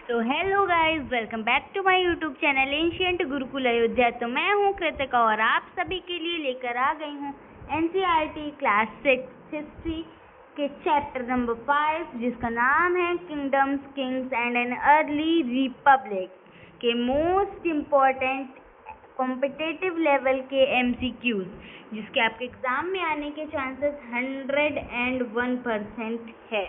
तो hello guys, welcome back to my YouTube channel ancient gurukul Ayodhya. तो मैं हूं कृतिका और आप सभी के लिए लेकर आ गई हूं एनसीईआरटी क्लास 6 हिस्ट्री के चैप्टर नंबर 5 जिसका नाम है kingdoms, Kings and an early Republic के मोस्ट इम्पॉर्टेंट कॉम्पिटिटिव लेवल के MCQs जिसके आपके एग्जाम में आने के चांसेस 101% है।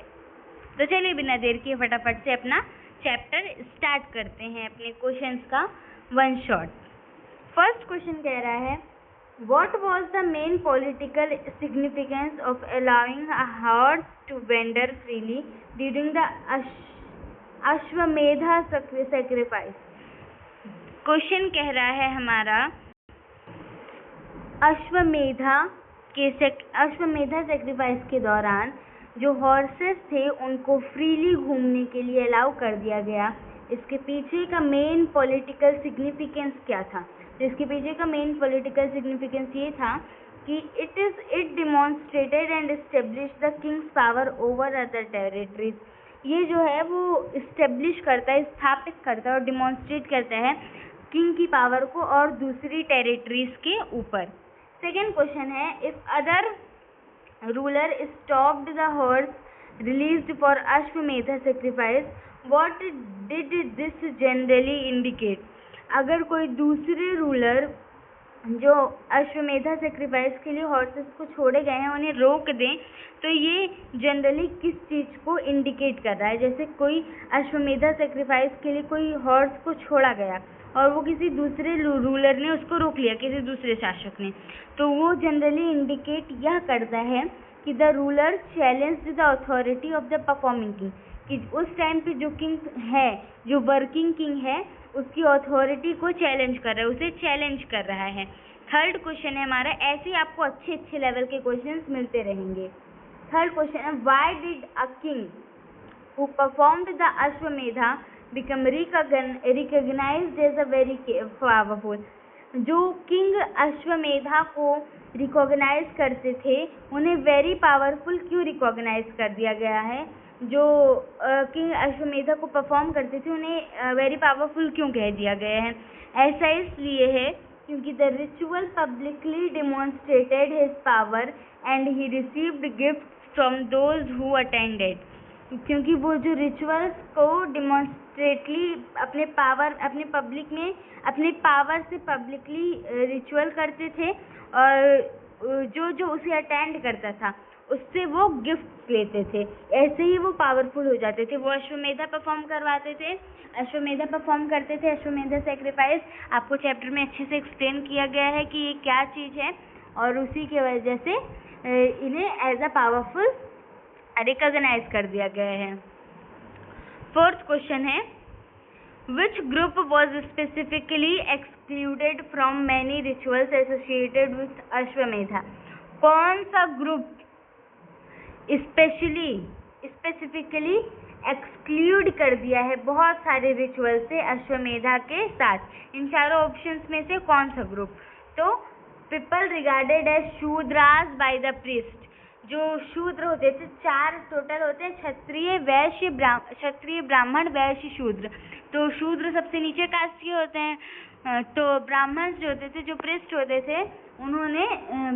तो चलिए बिना देर किए फटाफट से अपना चैप्टर स्टार्ट करते हैं अपने क्वेश्चंस का वन शॉट। फर्स्ट क्वेश्चन कह रहा है, what was the main political significance of allowing a horse to wander freely during the Ashvamedha sacrifice. Question कह रहा है हमारा अश्वमेधा सैक्रिफाइस के दौरान जो हॉर्सेस थे उनको फ्रीली घूमने के लिए अलाउ कर दिया गया। इसके पीछे का मेन पॉलिटिकल सिग्निफिकेंस क्या था? तो इसके पीछे का मेन पॉलिटिकल सिग्निफिकेंस ये था कि it demonstrated and establish the Kings power over other territories. ये जो है वो इस्टेब्लिश करता है, स्थापित करता है और डिमॉन्स्ट्रेट करता है किंग की पावर को और दूसरी टेरिटरीज के ऊपर। सेकेंड क्वेश्चन है, if other ruler stopped the horse released for Ashwamedha sacrifice, what did this generally indicate? अगर कोई दूसरे रूलर जो अश्वमेधा सेक्रीफाइस के लिए हॉर्सेस को छोड़े गए हैं उन्हें रोक दें तो ये जनरली किस चीज़ को इंडिकेट कर रहा है? जैसे कोई अश्वमेधा सेक्रीफाइस के लिए कोई हॉर्स को छोड़ा गया और वो किसी दूसरे रूलर ने उसको रोक लिया, किसी दूसरे शासक ने, तो वो जनरली इंडिकेट यह करता है कि the ruler challenged the authority of the performing king, कि उस टाइम पे जो किंग है, जो वर्किंग किंग है, उसकी अथॉरिटी को चैलेंज कर रहा है, उसे चैलेंज कर रहा है। थर्ड क्वेश्चन है हमारा, ऐसे आपको अच्छे लेवल के क्वेश्चंस मिलते रहेंगे। थर्ड क्वेश्चन है, why did a king who performed the Ashvamedha become recognised as a very powerful. जो किंग अश्वमेधा को रिकॉग्नाइज करते थे उन्हें वेरी पावरफुल क्यों रिकॉग्नाइज कर दिया गया है? जो किंग अश्वमेधा को परफॉर्म करते थे उन्हें वेरी पावरफुल क्यों कह दिया गया है? ऐसा इसलिए है क्योंकि the ritual publicly demonstrated his power and he received gift from those who attended. क्योंकि वो जो रिचुअल्स को डिमॉन्स्ट्रेटली अपने पब्लिक में अपने पावर से पब्लिकली रिचुअल करते थे और जो उसे अटेंड करता था उससे वो गिफ्ट लेते थे, ऐसे ही वो पावरफुल हो जाते थे। वो अश्वमेधा परफॉर्म करते थे। अश्वमेधा सेक्रीफाइस आपको चैप्टर में अच्छे से एक्सप्लेन किया गया है कि ये क्या चीज़ है और उसी की वजह से इन्हें एज अ पावरफुल रिकॉग्नाइज कर दिया गया है। फोर्थ क्वेश्चन है, which group was specifically excluded from many rituals associated with Ashwamedha? कौन सा ग्रुप स्पेसिफिकली एक्सक्लूड कर दिया है बहुत सारे रिचुअल से अश्वमेधा के साथ? इन चारों ऑप्शंस में से कौन सा ग्रुप? तो people regarded as Shudras by the priest. जो शूद्र होते थे, 4 टोटल होते हैं, क्षत्रिय, ब्राह्मण, वैश्य, शूद्र। तो शूद्र सबसे नीचे कास्ट के होते हैं, तो ब्राह्मण जो होते थे, जो प्रीस्ट होते थे, उन्होंने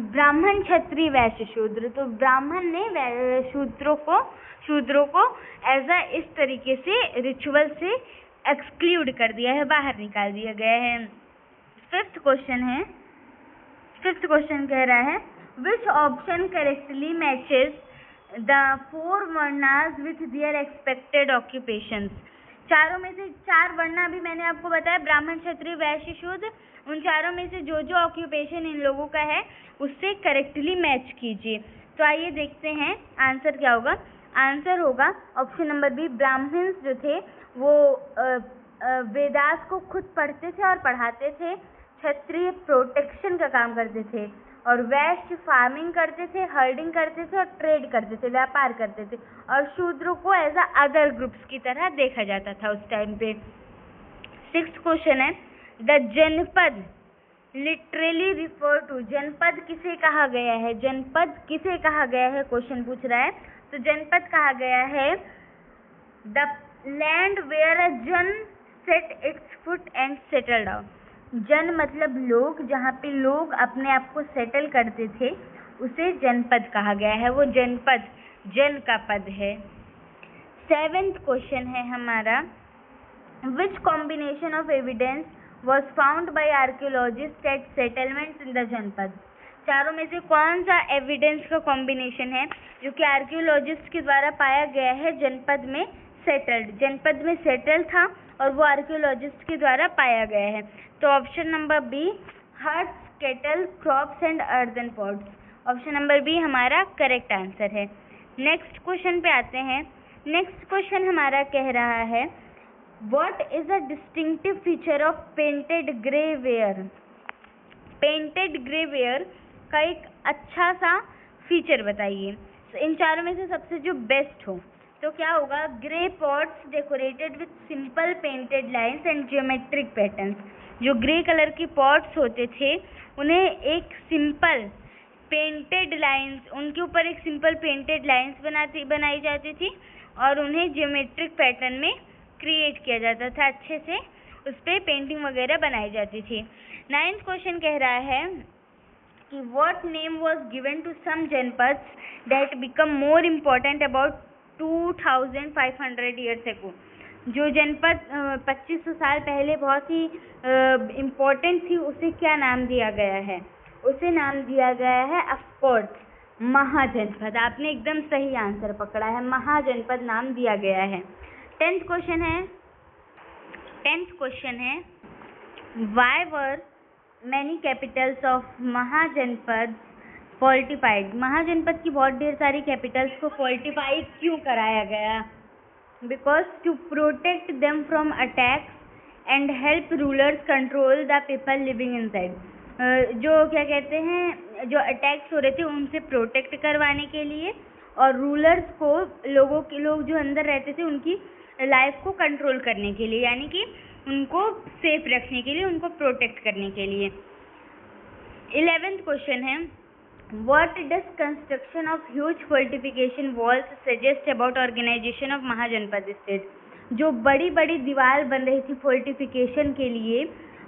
ब्राह्मण, क्षत्रिय, वैश्य, शूद्र, तो ब्राह्मण ने शूद्रों को एज अ इस तरीके से रिचुअल से एक्सक्लूड कर दिया है, बाहर निकाल दिया गया है। फिफ्थ क्वेश्चन कह रहा है, which option correctly matches the 4 varnas with their expected occupations? चारों में से 4 वर्णा भी मैंने आपको बताया, ब्राह्मण, क्षत्रिय, वैश्य, शूद्र, उन चारों में से जो ऑक्यूपेशन इन लोगों का है उससे करेक्टली मैच कीजिए। तो आइए देखते हैं आंसर क्या होगा। आंसर होगा ऑप्शन नंबर बी, ब्राह्मण्स जो थे वो वेदास को खुद पढ़ते थे और पढ़ाते थे, क्षत्रिय प्रोटेक्शन का काम करते थे और वैश्य फार्मिंग करते थे, हर्डिंग करते थे और ट्रेड करते थे, व्यापार करते थे, और शूद्रों को एज अ अदर ग्रुप्स की तरह देखा जाता था उस टाइम पे। 6th क्वेश्चन है, द जनपद लिटरली रिफर टू। जनपद किसे कहा गया है? क्वेश्चन पूछ रहा है। तो जनपद कहा गया है द लैंड वेयर अ जन set it's foot and settle down. जन मतलब लोग, जहाँ पे लोग अपने आप को सेटल करते थे उसे जनपद कहा गया है। वो जनपद जन का पद है। 7th क्वेश्चन है हमारा, which combination of evidence was found by archaeologist at settlements in the janapada. चारों में से कौन सा एविडेंस का कॉम्बिनेशन है जो कि आर्कियोलॉजिस्ट के द्वारा पाया गया है जनपद में सेटल था और वो आर्कियोलॉजिस्ट के द्वारा पाया गया है? तो option number B, huts, cattle, crops and earthen pots. Option number B हमारा करेक्ट आंसर है। नेक्स्ट क्वेश्चन पे आते हैं। नेक्स्ट क्वेश्चन हमारा कह रहा है, what is a distinctive feature of painted grey ware. Painted grey ware का एक अच्छा सा फीचर बताइए। इन चारों में से सबसे जो बेस्ट हो तो क्या होगा? Grey pots decorated with simple painted lines and geometric patterns. जो ग्रे कलर की पॉट्स होते थे उन्हें एक सिंपल पेंटेड लाइन्स, उनके ऊपर एक सिंपल पेंटेड लाइन्स बनाई जाती थी और उन्हें जियोमेट्रिक पैटर्न में क्रिएट किया जाता था, अच्छे से उस पर पेंटिंग वगैरह बनाई जाती थी। 9th क्वेश्चन कह रहा है कि what name was given to some janapads that become more important about 2500 years ago। जो जनपद 2500 साल पहले बहुत ही इम्पोर्टेंट थी, उसे क्या नाम दिया गया है? उसे नाम दिया गया है ऑफकोर्स महाजनपद। आपने एकदम सही आंसर पकड़ा है, महाजनपद नाम दिया गया है। 10th क्वेश्चन है why were many capitals of Mahajanapada fortified. Mahajanapada की बहुत ढेर सारी कैपिटल्स को फोर्टिफाई क्यों कराया गया? Because to protect them from attacks and help rulers control the people living inside. जो क्या कहते हैं, जो अटैक्स हो रहे थे उनसे प्रोटेक्ट करवाने के लिए और रूलर्स को, लोग जो अंदर रहते थे उनकी लाइफ को कंट्रोल करने के लिए, यानी कि उनको सेफ रखने के लिए, उनको प्रोटेक्ट करने के लिए। 11th क्वेश्चन है, what does construction of huge fortification walls suggest about organisation of Mahajanapada state. जो बड़ी बड़ी दीवार बन रही थी फोर्टिफिकेशन के लिए,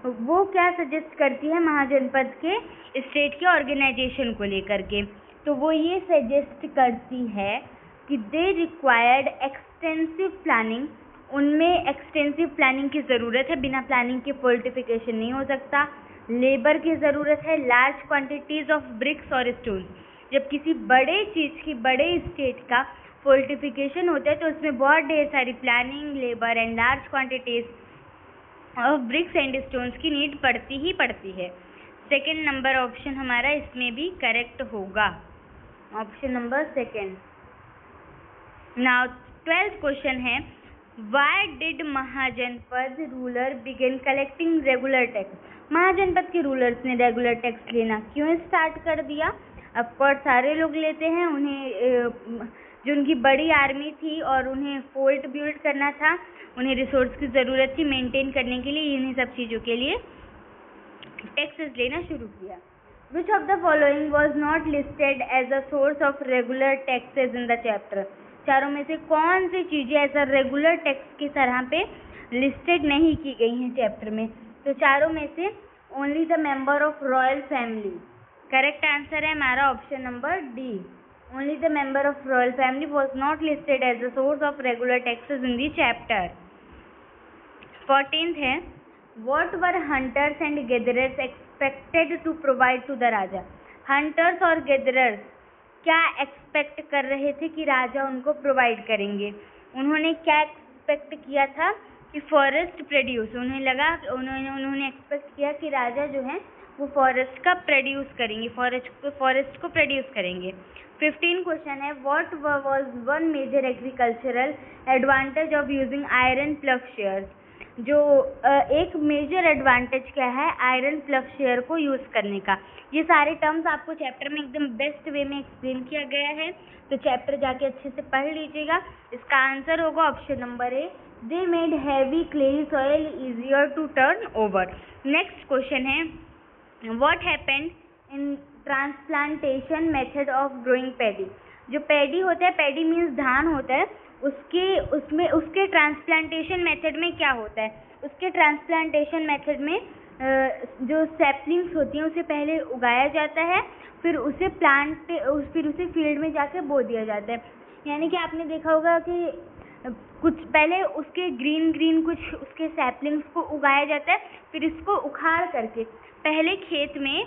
वो क्या सजेस्ट करती है महाजनपद के स्टेट के ऑर्गेनाइजेशन को लेकर के? तो वो ये सजेस्ट करती है कि दे रिक्वायर्ड एक्सटेंसिव प्लानिंग। उनमें एक्सटेंसिव प्लानिंग की ज़रूरत है, बिना प्लानिंग के फोर्टिफिकेशन नहीं हो सकता। लेबर की ज़रूरत है, लार्ज क्वांटिटीज़ ऑफ ब्रिक्स और स्टोन। जब किसी बड़े चीज़ की, बड़े स्टेट का फोर्टिफिकेशन होता है तो उसमें बहुत ढेर सारी planning, labour and large quantities of BRICS and stones की नीड पड़ती ही पड़ती है। सेकेंड नंबर ऑप्शन हमारा इसमें भी करेक्ट होगा, option number second. Now 12th question है, why did Mahajanapada ruler begin collecting regular tax. Mahajanapada के रूलर्स ने रेगुलर टैक्स लेना क्यों स्टार्ट कर दिया? ऑफकोर्स सारे लोग लेते हैं, उन्हें जो उनकी बड़ी आर्मी थी और उन्हें फोर्ट बिल्ड करना था, उन्हें रिसोर्स की ज़रूरत थी मेंटेन करने के लिए, इन्हीं सब चीज़ों के लिए टैक्सेस लेना शुरू किया। Which of the following was not listed as a source of regular taxes in the chapter. चारों में से कौन सी चीज़ें ऐसा रेगुलर टैक्स की तरह पे लिस्टेड नहीं की गई हैं चैप्टर में? तो चारों में से only the member of royal family. Correct answer है हमारा option number D, only the member of royal family was not listed as a source of regular taxes in the chapter. 14th है, what were hunters and gatherers expected to provide to the raja. Hunters और gatherers क्या expect कर रहे थे कि राजा उनको provide करेंगे? उन्होंने क्या एक्सपेक्ट किया था कि फॉरेस्ट प्रोड्यूस, उन्होंने एक्सपेक्ट किया कि राजा जो है वो फॉरेस्ट का प्रोड्यूस करेंगे, फॉरेस्ट को प्रोड्यूस करेंगे। 15 क्वेश्चन है, what was one major agricultural advantage of using iron plough shares. जो एक मेजर एडवांटेज क्या है आयरन प्लग शेयर को यूज़ करने का? ये सारे टर्म्स आपको चैप्टर में एकदम बेस्ट वे में एक्सप्लेन किया गया है, तो चैप्टर जाके अच्छे से पढ़ लीजिएगा। इसका आंसर होगा option number A, they made heavy clay soil easier to turn over. Next question है, what happened in transplantation method of growing paddy. जो पैडी होता है, पैडी मीन्स धान होता है, उसके ट्रांसप्लांटेशन मेथड में क्या होता है? उसके ट्रांसप्लांटेशन मेथड में जो सैपलिंग्स होती हैं उसे पहले उगाया जाता है, फिर उसे फील्ड में जाके बो दिया जाता है। यानी कि आपने देखा होगा कि कुछ पहले उसके ग्रीन कुछ उसके सैपलिंग्स को उगाया जाता है, फिर इसको उखाड़ करके पहले खेत में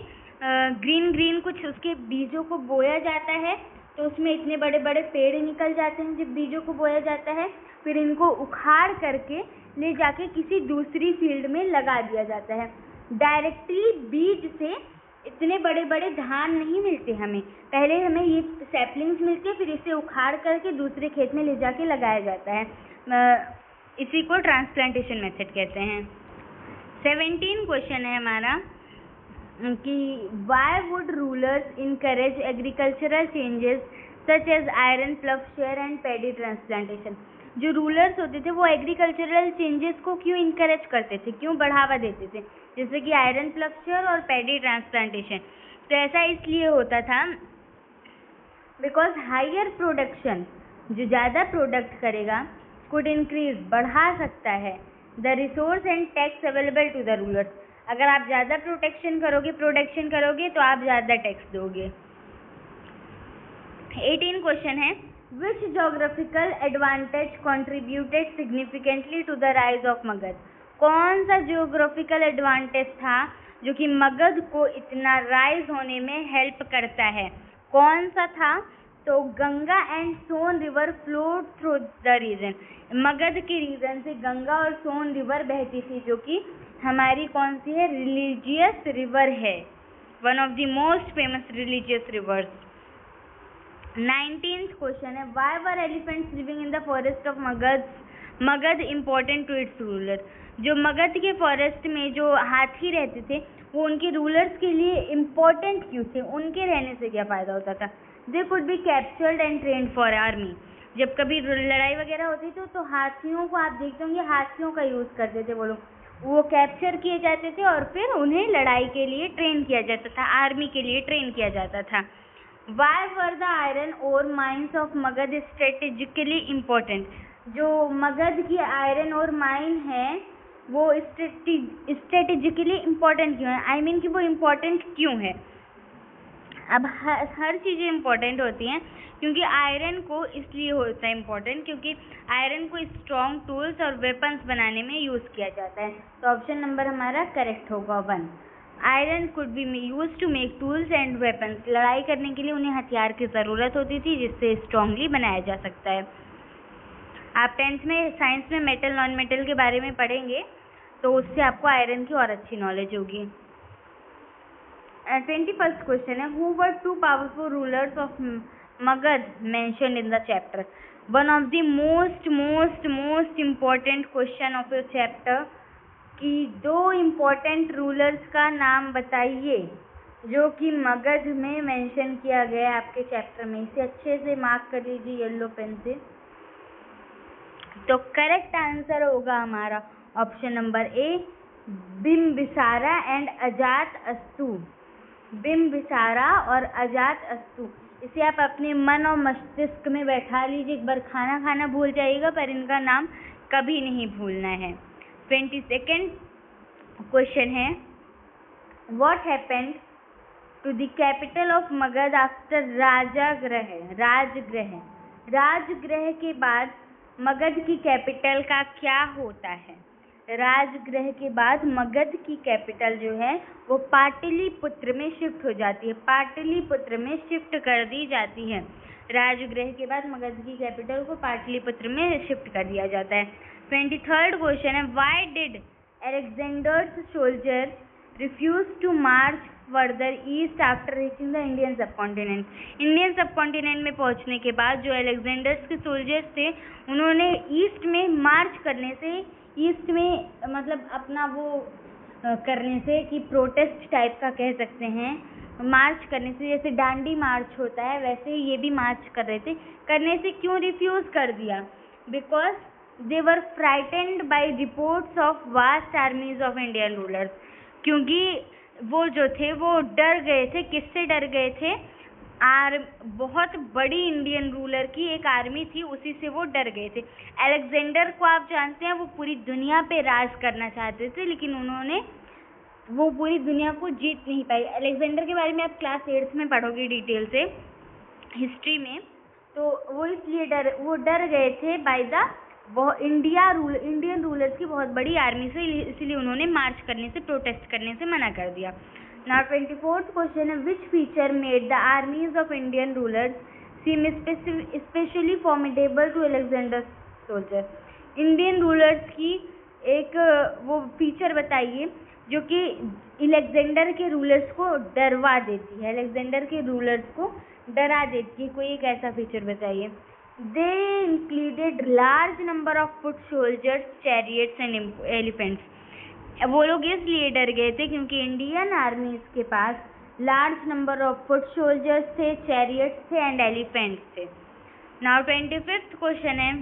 ग्रीन कुछ उसके बीजों को बोया जाता है, तो उसमें इतने बड़े बड़े पेड़ निकल जाते हैं जब बीजों को बोया जाता है। फिर इनको उखाड़ करके ले जाके किसी दूसरी फील्ड में लगा दिया जाता है। डायरेक्टली बीज से इतने बड़े बड़े धान नहीं मिलते हमें, पहले हमें ये सैपलिंग्स मिलती है, फिर इसे उखाड़ करके दूसरे खेत में ले जाके लगाया जाता है। इसी को ट्रांसप्लांटेशन मेथड कहते हैं। 17 क्वेश्चन है हमारा कि why would rulers encourage agricultural changes such as iron plough share and paddy transplantation? जो रूलर्स होते थे वो एग्रीकल्चरल चेंजेस को क्यों इनकरेज करते थे, क्यों बढ़ावा देते थे, जैसे कि आयरन प्लक्चर और पैडी ट्रांसप्लांटेशन? तो ऐसा इसलिए होता था बिकॉज हायर प्रोडक्शन, जो ज़्यादा प्रोडक्ट करेगा, कुड इंक्रीज, बढ़ा सकता है, the resource and tax available to the rulers. अगर आप ज़्यादा प्रोडक्शन करोगे तो आप ज़्यादा टैक्स दोगे। 18 क्वेश्चन है, which geographical advantage contributed significantly to the rise of Magadha? कौन सा जियोग्राफिकल एडवांटेज था जो कि मगध को इतना राइज होने में हेल्प करता है? कौन सा था? तो Ganga and Son river flowed through the region. Magadh के रीजन से गंगा और सोन रिवर बहती थी, जो कि हमारी कौन सी है? रिलीजियस रिवर है, one of the most famous religious rivers. 19th question है, why were elephants living in the forest of Magadha important to its ruler? जो मगध के फॉरेस्ट में जो हाथी रहते थे वो उनके रूलर्स के लिए इम्पोर्टेंट क्यों थे? उनके रहने से क्या फ़ायदा होता था? They could be captured and trend for army. जब कभी लड़ाई वगैरह होती थी तो हाथियों को आप देखते होंगे, हाथियों का यूज़ करते थे वो लोग। वो कैप्चर किए जाते थे और फिर उन्हें लड़ाई के लिए ट्रेन किया जाता था, आर्मी के लिए ट्रेन किया जाता था। Why were the iron ore mines of Magadh strategically important? जो मगध की आयरन और माइन है वो स्ट्रेटेजिकली इम्पोर्टेंट क्यों है? आई मीन कि वो इम्पोर्टेंट क्यों है? अब हर चीज़ें इम्पोर्टेंट होती हैं, क्योंकि आयरन को इसलिए होता है इम्पोर्टेंट क्योंकि आयरन को स्ट्रॉन्ग टूल्स और वेपन्स बनाने में यूज़ किया जाता है। तो ऑप्शन नंबर हमारा करेक्ट होगा 1। Iron could be used to make tools and weapons. लड़ाई करने के लिए उन्हें हथियार की ज़रूरत होती थी जिससे स्ट्रांगली बनाया जा सकता है। आप 10th में साइंस में मेटल नॉन मेटल के बारे में पढ़ेंगे तो उससे आपको आयरन की और अच्छी नॉलेज होगी। 21st क्वेश्चन है, who were 2 powerful rulers of Magadh mentioned in the chapter? One of the most important question of your chapter कि 2 इम्पोर्टेंट रूलर्स का नाम बताइए जो कि मगध में मेंशन किया गया है आपके चैप्टर में। इसे अच्छे से मार्क कर लीजिए येलो पेन से। तो करेक्ट आंसर होगा हमारा option number A, Bimbisara and Ajatashatru. Bimbisara और अजातशत्रु, इसे आप अपने मन और मस्तिष्क में बैठा लीजिए। एक बार खाना भूल जाइएगा पर इनका नाम कभी नहीं भूलना है। 22nd क्वेश्चन है, what happened to the capital of Magadh after Rajgriha के बाद मगध की कैपिटल का क्या होता है? राजगृह के बाद मगध की कैपिटल जो है वो पाटलिपुत्र में शिफ्ट हो जाती है, पाटलिपुत्र में शिफ्ट कर दी जाती है। राजगृह के बाद मगध की कैपिटल को पाटलिपुत्र में शिफ्ट कर दिया जाता है। 23rd क्वेश्चन है, why did Alexander's soldier refuse to march further east after reaching the Indian subcontinent? Indian subcontinent में पहुंचने के बाद जो अलेक्जेंडर्स के सोल्जर्स थे उन्होंने ईस्ट में मार्च करने से, ईस्ट में मतलब अपना वो करने से कि प्रोटेस्ट टाइप का कह सकते हैं, मार्च करने से, जैसे डांडी मार्च होता है वैसे ही ये भी मार्च कर रहे थे, करने से क्यों रिफ्यूज कर दिया? Because they were frightened by reports of vast आर्मीज of Indian rulers. क्योंकि वो जो थे वो डर गए थे। किससे डर गए थे? बहुत बड़ी इंडियन रूलर की एक आर्मी थी, उसी से वो डर गए थे। अलेक्जेंडर को आप जानते हैं, वो पूरी दुनिया पे राज करना चाहते थे, लेकिन वो पूरी दुनिया को जीत नहीं पाई। अलेक्जेंडर के बारे में आप क्लास 8th में पढ़ोगे डिटेल से हिस्ट्री में। तो वो इसलिए डर गए थे बाय द इंडियन रूलर्स की बहुत बड़ी आर्मी से, इसलिए उन्होंने मार्च करने से, प्रोटेस्ट करने से मना कर दिया। Now 24th question है, which feature made the armies of Indian rulers seem especially formidable to Alexander's soldiers? Indian rulers की एक वो फीचर बताइए जो कि अलेक्जेंडर के रूलर्स को डरवा देती है, अलेक्जेंडर के रूलर्स को डरा देती है। कोई एक ऐसा फीचर बताइए। They included large number of foot soldiers, chariots and elephants. वो लोग इसलिए डर गए थे क्योंकि इंडियन आर्मीज के पास large number of foot soldiers थे, चैरियट्स थे एंड एलिफेंट्स थे। नाउ 25th क्वेश्चन है,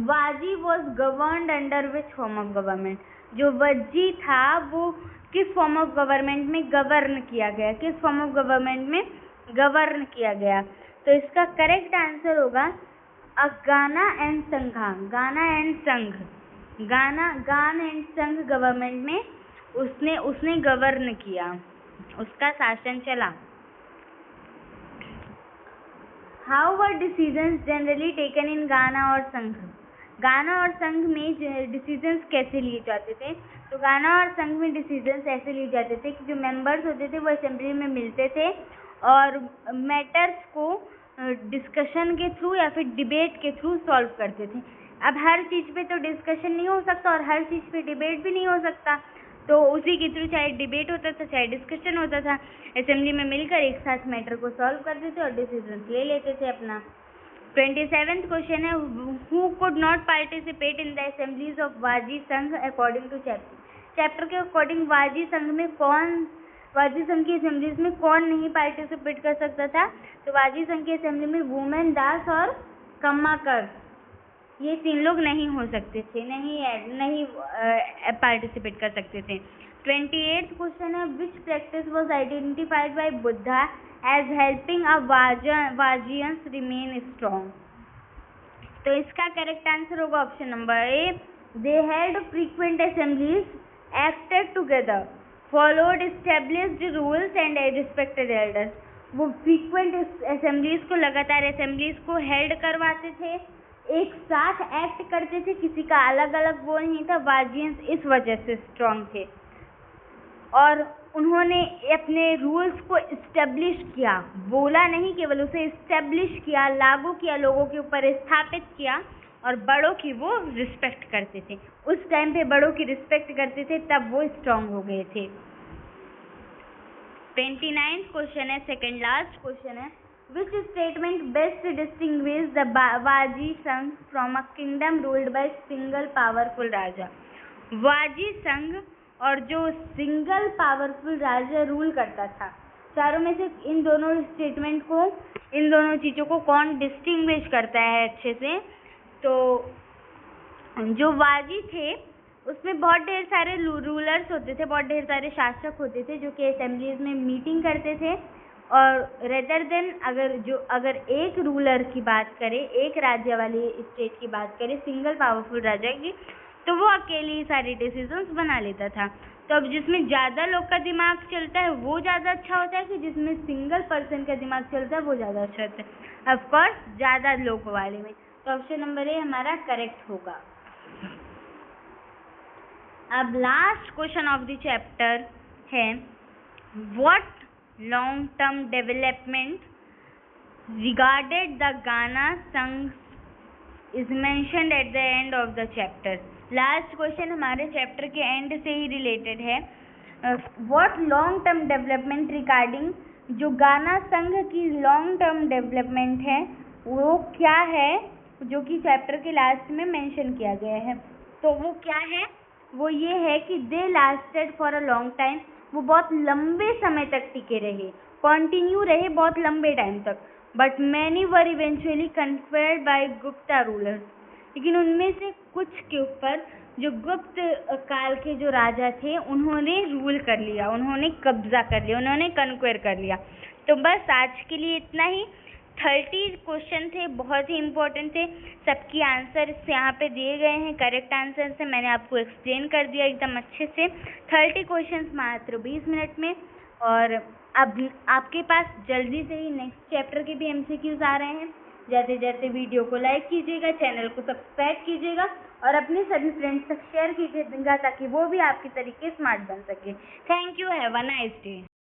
Vajji was governed under which form of government? जो वज्जी था वो किस फॉर्म ऑफ गवर्नमेंट में गवर्न किया गया, किस फॉर्म ऑफ गवर्नमेंट में गवर्न किया गया? तो इसका करेक्ट आंसर होगा गाना एंड संघा, गान एंड संघ गवर्नमेंट में उसने गवर्न किया, उसका शासन चला। How were decisions generally taken in गाना और संघ? गाना और संघ में डिसीजंस कैसे लिए जाते थे? तो गाना और संघ में डिसीजंस ऐसे लिए जाते थे कि जो मेंबर्स होते थे वो असेंबली में मिलते थे और मैटर्स को डिस्कशन के थ्रू या फिर डिबेट के थ्रू सॉल्व करते थे। अब हर चीज़ पे तो डिस्कशन नहीं हो सकता और हर चीज़ पे डिबेट भी नहीं हो सकता, तो उसी के थ्रू चाहे डिबेट होता था चाहे डिस्कशन होता था, असेंबली में मिलकर एक साथ मैटर को सॉल्व करते थे और डिसीजन ले लेते थे अपना। 27th क्वेश्चन है, who could not participate in the assemblies of Vajji Sangha according to chapter के अकॉर्डिंग वाजी संघ की असेंबलीज में कौन नहीं पार्टिसिपेट कर सकता था? तो वाजी संघ की असेंबली में वुमेन, दास और कम्माकर, ये 3 लोग नहीं हो सकते थे, नहीं पार्टिसिपेट कर सकते थे। 28th क्वेश्चन है, which practice was identified by Buddha as helping a Vajjians remain strong? तो इसका करेक्ट आंसर होगा option number A, they held frequent assemblies, acted together, followed established rules and respected elders. वो फ्रीक्वेंट असेंबलीज को, लगातार assemblies को held करवाते थे, एक साथ एक्ट करते थे, किसी का अलग अलग वो नहीं था। वाजियंस इस वजह से स्ट्रॉन्ग थे और उन्होंने अपने रूल्स को इस्टेब्लिश किया, बोला नहीं, केवल उसे इस्टेब्लिश किया, लागू किया, लोगों के ऊपर स्थापित किया और बड़ों की वो रिस्पेक्ट करते थे। उस टाइम पे बड़ों की रिस्पेक्ट करते थे, तब वो स्ट्रॉन्ग हो गए थे। 29th क्वेश्चन है, सेकेंड लास्ट क्वेश्चन है, which statement best distinguishes the Vaji Sangh from a kingdom ruled by single powerful राजा? वाजी संघ और जो सिंगल पावरफुल राजा रूल करता था, चारों में से इन दोनों स्टेटमेंट को, इन दोनों चीज़ों को कौन डिस्टिंग्विश करता है अच्छे से? तो जो वाजी थे उसमें बहुत ढेर सारे रूलर्स होते थे, बहुत ढेर सारे शासक होते थे जो कि असेंबलीज में मीटिंग करते थे और रेदर देन अगर एक रूलर की बात करें, एक राज्य वाली स्टेट की बात करें, सिंगल पावरफुल राजा की, तो वो अकेले ही सारे डिसीजंस बना लेता था। तो अब जिसमें ज़्यादा लोग का दिमाग चलता है वो ज़्यादा अच्छा होता है कि जिसमें सिंगल पर्सन का दिमाग चलता है वो ज़्यादा अच्छा होता है? ऑफकोर्स ज़्यादा लोग वाले में। तो ऑप्शन नंबर ए हमारा करेक्ट होगा। अब last question of the chapter है, what long term development regarded the Gana Sangha is mentioned at the end of the chapter. Last question हमारे चैप्टर के एंड से ही रिलेटेड है। What long term development regarding, जो गाना संघ की लॉन्ग टर्म डेवलपमेंट है वो क्या है, जो कि चैप्टर के लास्ट में मेंशन किया गया है। तो वो क्या है? वो ये है कि they lasted for a long time, वो बहुत लंबे समय तक टिके रहे, कॉन्टिन्यू रहे बहुत लंबे टाइम तक। But many were eventually conquered by Gupta rulers, लेकिन उनमें से कुछ के ऊपर जो गुप्त काल के जो राजा थे उन्होंने रूल कर लिया, उन्होंने कब्जा कर लिया, उन्होंने कन्क्वेयर कर लिया। तो बस आज के लिए इतना ही। 30 क्वेश्चन थे, बहुत ही इम्पोर्टेंट थे। सबकी आंसर्स यहाँ पे दिए गए हैं, करेक्ट आंसर से मैंने आपको एक्सप्लेन कर दिया एकदम अच्छे से। 30 क्वेश्चंस मात्र 20 मिनट में। और अब आपके पास जल्दी से ही नेक्स्ट चैप्टर के भी MCQs आ रहे हैं। जैसे जैसे वीडियो को लाइक कीजिएगा, चैनल को सब्सक्राइब कीजिएगा और अपने सभी फ्रेंड्स तक शेयर कीजिएगा ताकि वो भी आपकी तरीके स्मार्ट बन सके। Thank you, have a nice day.